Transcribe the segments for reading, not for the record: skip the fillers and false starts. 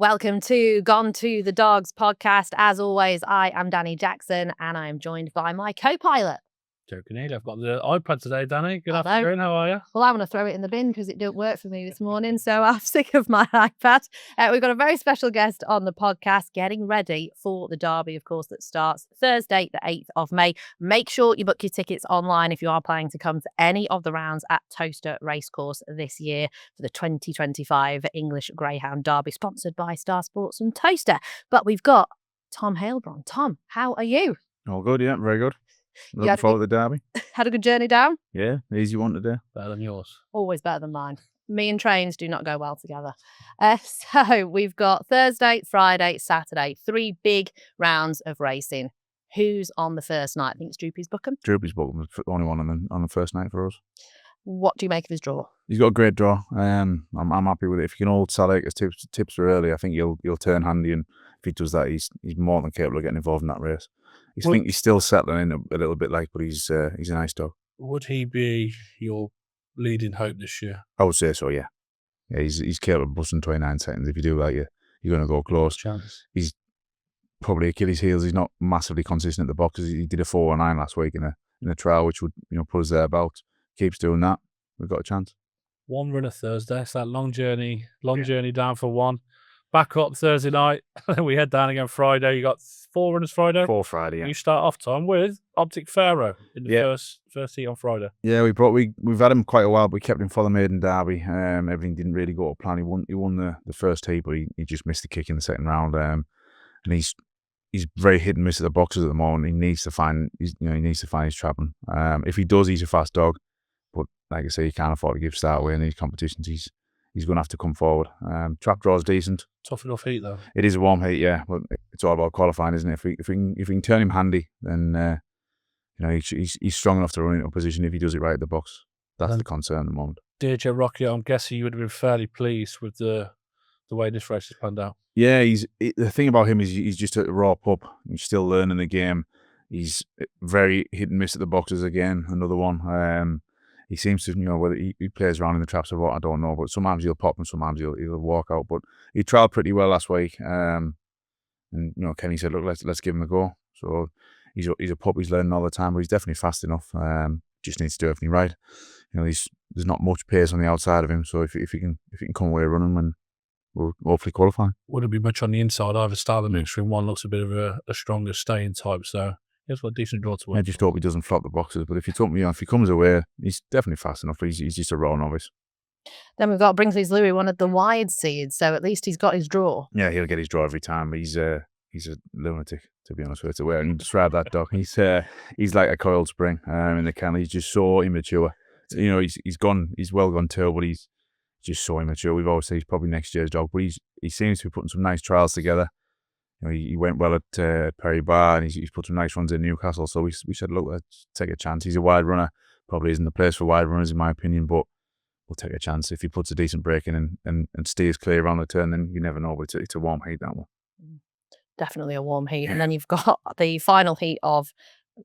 Welcome to Gone to the Dogs podcast. As always, I am Dani Jackson and I am joined by my co-pilot. Joe Conneely. I've got the iPad today, Dani. Good Hello. afternoon. How are you? Well, I'm going to throw it in the bin because it didn't work for me this morning, so I'm sick of my iPad. We've got a very special guest on the podcast getting ready for the Derby, of course, that starts Thursday, the 8th of May. Make sure you book your tickets online if you are planning to come to any of the rounds at Towcester Racecourse this year for the 2025 English Greyhound Derby, sponsored by Star Sports and Towcester. But we've got Tom Heilbron. Tom, how are you? All good, yeah, very good. Looking forward to the Derby. Had a good journey down? Yeah, easy one today. Better than yours. Always better than mine. Me and trains do not go well together. So we've got Thursday, Friday, Saturday, 3 big rounds of racing. Who's on the first night? I think it's Droopy's Bookham. Droopy's Bookham was the only one on the first night for us. What do you make of his draw? He's got a great draw. I'm happy with it. If you can hold Salika's tips for early, I think he'll turn handy, and if he does that, he's more than capable of getting involved in that race. I think he's still settling in a little bit, but he's a nice dog. Would he be your leading hope this year? I would say so, yeah. Yeah, he's capable of busting 29 seconds. If you do that, you're going to go close. Chance. He's probably Achilles' heels. He's not massively consistent at the boxes. He did a 4.9 last week in a trial, which would put us thereabouts. Keeps doing that, we've got a chance. One runner Thursday. It's that long journey down for one. Back up Thursday night. Then we head down again Friday. You got 4 runners Friday. 4 Friday, yeah. You start off, Tom, with Optic Pharaoh in the first heat on Friday. Yeah, we've had him quite a while, but we kept him for the maiden derby. Everything didn't really go to plan. He won the first heat, but he just missed the kick in the second round. And he's very hit and miss at the boxes at the moment. He needs to find his trapping. If he does, he's a fast dog. But like I say, you can't afford to give start away in these competitions. He's going to have to come forward. Trap draw's decent. Tough enough heat though. It is a warm heat, yeah. But it's all about qualifying, isn't it? If we can turn him handy, then he's strong enough to run into a position if he does it right at the box. That's the concern at the moment. DJ Rocky, I'm guessing you would have been fairly pleased with the way this race has panned out. Yeah, the thing about him is he's just a raw pup. He's still learning the game. He's very hit and miss at the boxes again. Another one. He seems to, whether he plays around in the traps or what, I don't know. But sometimes he'll pop and sometimes he'll walk out. But he trialled pretty well last week. And Kenny said, look, let's give him a go. So he's a pup. He's learning all the time, but he's definitely fast enough. Just needs to do everything right. There's not much pace on the outside of him. So if he can come away running, then we'll hopefully qualify. Wouldn't be much on the inside either style of the mix. One looks a bit of a stronger staying type. So he's got a decent draw to work. I just hope he doesn't flop the boxes. But if he comes away, he's definitely fast enough. But he's just a raw novice. Then we've got Bringsley's Louis, one of the wide seeds. So at least he's got his draw. Yeah, he'll get his draw every time. He's a lunatic, to be honest with you. It's a way I can describe that dog. He's like a coiled spring in the kennel. He's just so immature. He's well gone too, but he's just so immature. We've always said he's probably next year's dog, but he seems to be putting some nice trials together. He went well at Perry Bar, and he's put some nice runs in Newcastle. So we said, look, let's take a chance. He's a wide runner. Probably isn't the place for wide runners, in my opinion, but we'll take a chance. If he puts a decent break in and steers clear around the turn, then you never know. But it's a warm heat, that one. Definitely a warm heat. And then you've got the final heat of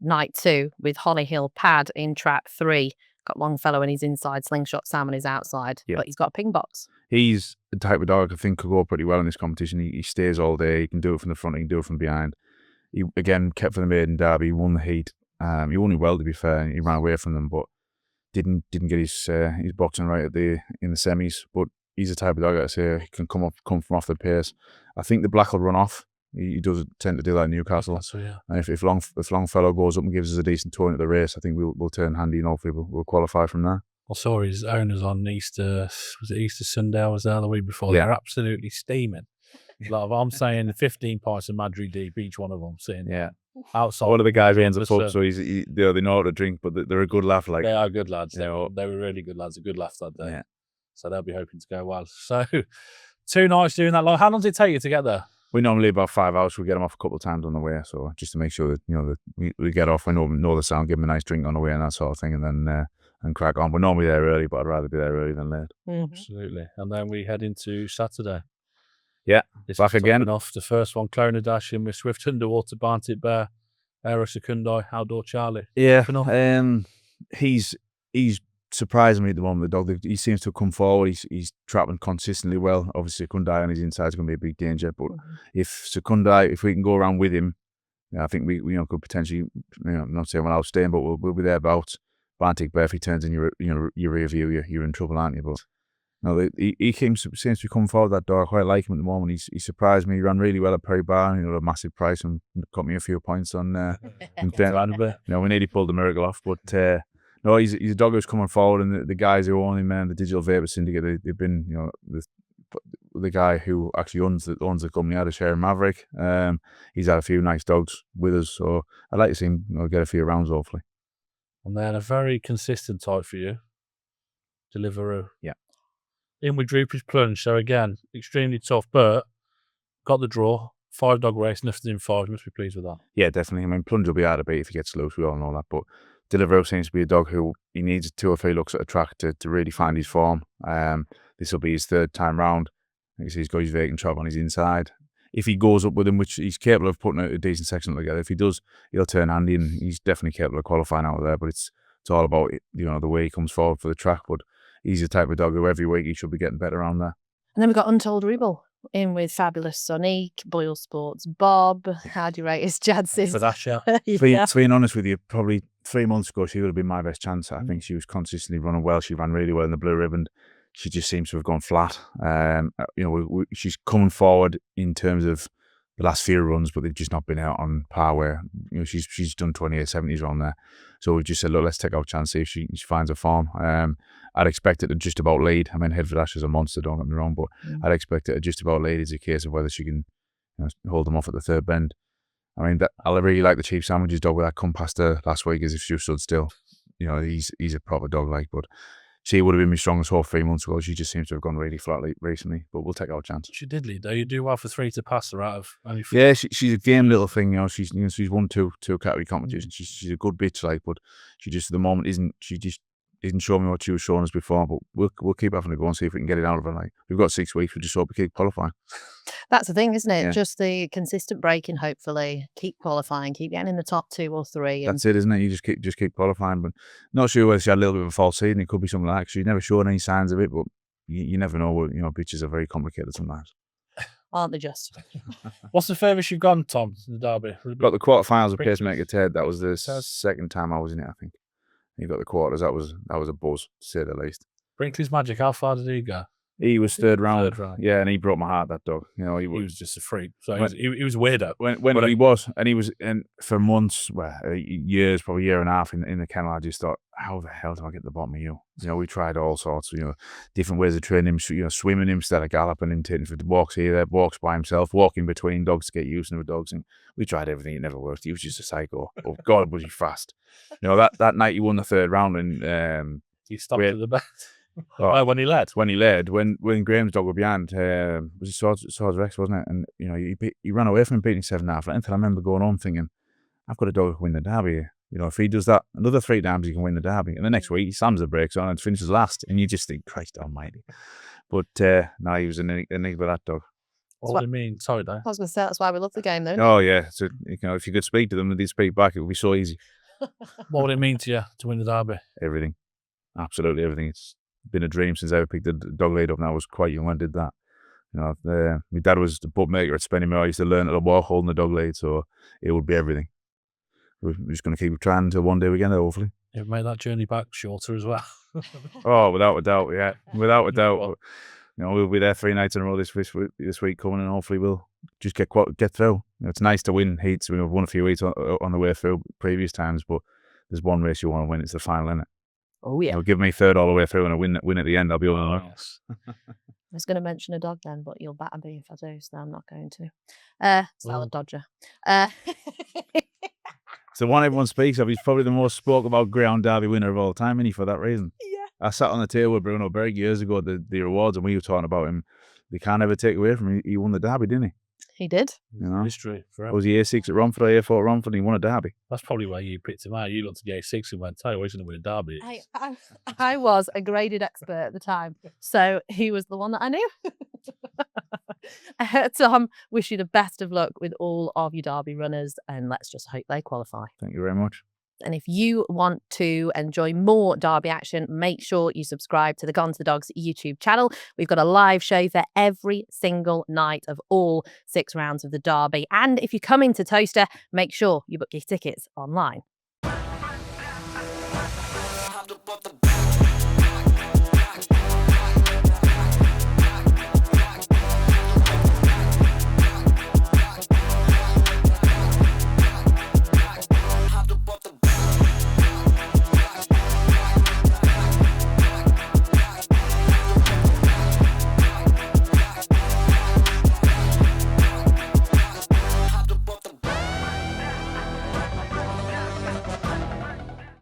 night 2 with Holly Hill Pad in trap 3. Got Longfellow in his inside, Slingshot Sam on his outside, but he's got a ping box. He's the type of dog I think could go pretty well in this competition. He stays all day. He can do it from the front. He can do it from behind. He again kept for the maiden derby. He won the heat. He won it well, to be fair. He ran away from them, but didn't get his boxing right in the semis. But he's the type of dog that I say he can come from off the pace. I think the black will run off. He does tend to do that in Newcastle. So, yeah. And if Longfellow goes up and gives us a decent turn at the race, I think we'll turn handy and hopefully we'll qualify from there. I saw his owners on Easter Sunday? I was there the week before. Yeah. They're absolutely steaming. I'm saying 15 pints of Madrid deep, each one of them sitting outside. One of the guys ends up pub, so they know how to drink, but they're a good laugh. They are good lads. They were really good lads. A good laugh that day. Yeah. So they'll be hoping to go well. So 2 nights doing that. How long does it take you to get there? We normally about 5 hours. We get them off a couple of times on the way, so just to make sure that that we get off. I know the sound, give them a nice drink on the way and that sort of thing, and then and crack on. We're normally there early, but I'd rather be there early than late. Mm-hmm. Absolutely. And then we head into Saturday. Yeah, back again. Off the first one, Clona Dashing with Swift Underwater, Barntit Bear, Aero Secundai, Outdoor Charlie. Yeah, he's surprising me at the moment. The dog, he seems to have come forward. He's trapping consistently well. Obviously, Secundai on his inside is going to be a big danger. But if Secundai, if we can go around with him, I think we could potentially, I'm not saying we'll outstay him, but we'll be thereabouts. Bantic Bear, if he turns in your rear view, you're in trouble, aren't you? But no, he seems to be coming forward that dog. I quite like him at the moment. He surprised me. He ran really well at Perry Bar, a massive price, and got me a few points on. We nearly pulled the miracle off, but no, he's a dog who's coming forward, and the guys who own him, the Digital Vapor Syndicate, they've been, the guy who actually owns the company out of Sharon Maverick. He's had a few nice dogs with us, so I'd like to see him get a few rounds, hopefully. And then a very consistent type for you, Deliveroo. Yeah. In with Droopy's Plunge, so again, extremely tough, but got the draw. 5-dog race, nothing in 5. You must be pleased with that. Yeah, definitely. I mean, Plunge will be hard to beat if he gets loose. We all know that, but Deliveroo seems to be a dog who he needs 2 or 3 looks at a track to really find his form. This will be his 3rd time round. He's got his vacant chop on his inside. If he goes up with him, which he's capable of putting a decent section together, if he does, he'll turn handy, and he's definitely capable of qualifying out of there. But it's all about the way he comes forward for the track. But he's the type of dog who every week he should be getting better around there. And then we've got Untold Rubble in with Fabulous Sonique, Boyle Sports Bob. How do you rate his chances? For that show. Being honest with you, probably 3 months ago, she would have been my best chance. I think she was consistently running well. She ran really well in the Blue Ribbon. She just seems to have gone flat. She's coming forward in terms of the last few runs, but they've just not been out on par where, she's done 28.70s around there. So we just said, look, let's take our chance, see if she finds her form. I'd expect it to just about lead. I mean, Headford is a monster, don't get me wrong, but I'd expect it to just about lead. It's a case of whether she can hold them off at the 3rd bend. I mean, I really like the Chief Sandwiches dog with that come past her last week as if she stood still. He's a proper dog, but she would have been my strongest horse 3 months ago. She just seems to have gone really flat recently, but we'll take our chance. She did lead, though. You do well for 3 to pass her out of only 4. Yeah, she's a game little thing. She's won two category competitions. She's a good bitch, but she just at the moment isn't showing me what she was showing us before. But we'll keep having to go and see if we can get it out of her. We've got 6 weeks. We just hope we keep qualifying. That's the thing, isn't it? Yeah. Just the consistent braking. Hopefully, keep qualifying, keep getting in the top 2 or 3. That's it, isn't it? You just keep qualifying. But not sure whether she had a little bit of a false season. It could be something like that. She's never shown any signs of it, but you never know. Bitches are very complicated sometimes. Aren't they just? What's the furthest you've gone, Tom, in the Derby? Got the quarterfinals of Pacemaker Ted. That was the 2nd time I was in it, I think. You got the quarters. That was a buzz, to say the least. Brinkley's Magic, how far did he go? He was 3rd round. 3rd round. Yeah, and he broke my heart, that dog. He was just a freak. So he was weirdo. He was, and for months, years, probably a year and a half in the kennel, I just thought, how the hell do I get the bottom of you? We tried all sorts of, different ways of training him, swimming him instead of galloping him, taking for walks here, there, walks by himself, walking between dogs to get used to the dogs. And we tried everything. It never worked. He was just a psycho. Oh, God, was he fast. That night he won the 3rd round, and he stopped at the back. When he led? When Graham's dog were behind, was it Swords Rex, wasn't it? And, he ran away from him, beating 7.5. Until I remember going on thinking, I've got a dog who can win the Derby here. If he does that another 3 times, he can win the Derby. And the next week, he slams the brakes on and finishes last. And you just think, Christ almighty. But no, he was an enigma, that dog. What do you mean? Sorry, Dani. I was going to say, that's why we love the game, though. Oh, yeah. So, if you could speak to them and they'd speak back, it would be so easy. What would it mean to you to win the Derby? Everything. Absolutely everything. It's been a dream since I ever picked the dog lead up, and I was quite young when I did that. My dad was the bookmaker at Spennymoor. I used to learn to walk holding the dog lead, so it would be everything. We're just going to keep trying until one day we get there, hopefully. You've made that journey back shorter as well. Oh, without a doubt, yeah. Without a doubt. We'll be there 3 nights in a row this week coming, and hopefully we'll just get through. It's nice to win heats. We've won a few heats on the way through previous times, but there's one race you want to win. It's the final, isn't it? Oh, yeah. Give me 3rd all the way through and a win at the end. I'll be all right. Yes. I was going to mention a dog then, but you'll batter me if I do, so I'm not going to. Salad Dodger. It's the one everyone speaks of. He's probably the most spoke about Greyhound Derby winner of all time, isn't he, for that reason? Yeah. I sat on the table with Bruno Berg years ago at the awards, and we were talking about him. They can't ever take away from him. He won the Derby, didn't he? He did. History forever. Was he A6 at Romford or A4 at Romford, and he won a Derby? That's probably why you picked him out. You looked at the A6 and went, "Tell you, he's going to win a Derby." I was a graded expert at the time, so he was the one that I knew. Tom, wish you the best of luck with all of your Derby runners, and let's just hope they qualify. Thank you very much. And if you want to enjoy more Derby action, make sure you subscribe to the Gone to the Dogs YouTube channel. We've got a live show for every single night of all 6 rounds of the Derby. And if you're coming to Towcester, make sure you book your tickets online.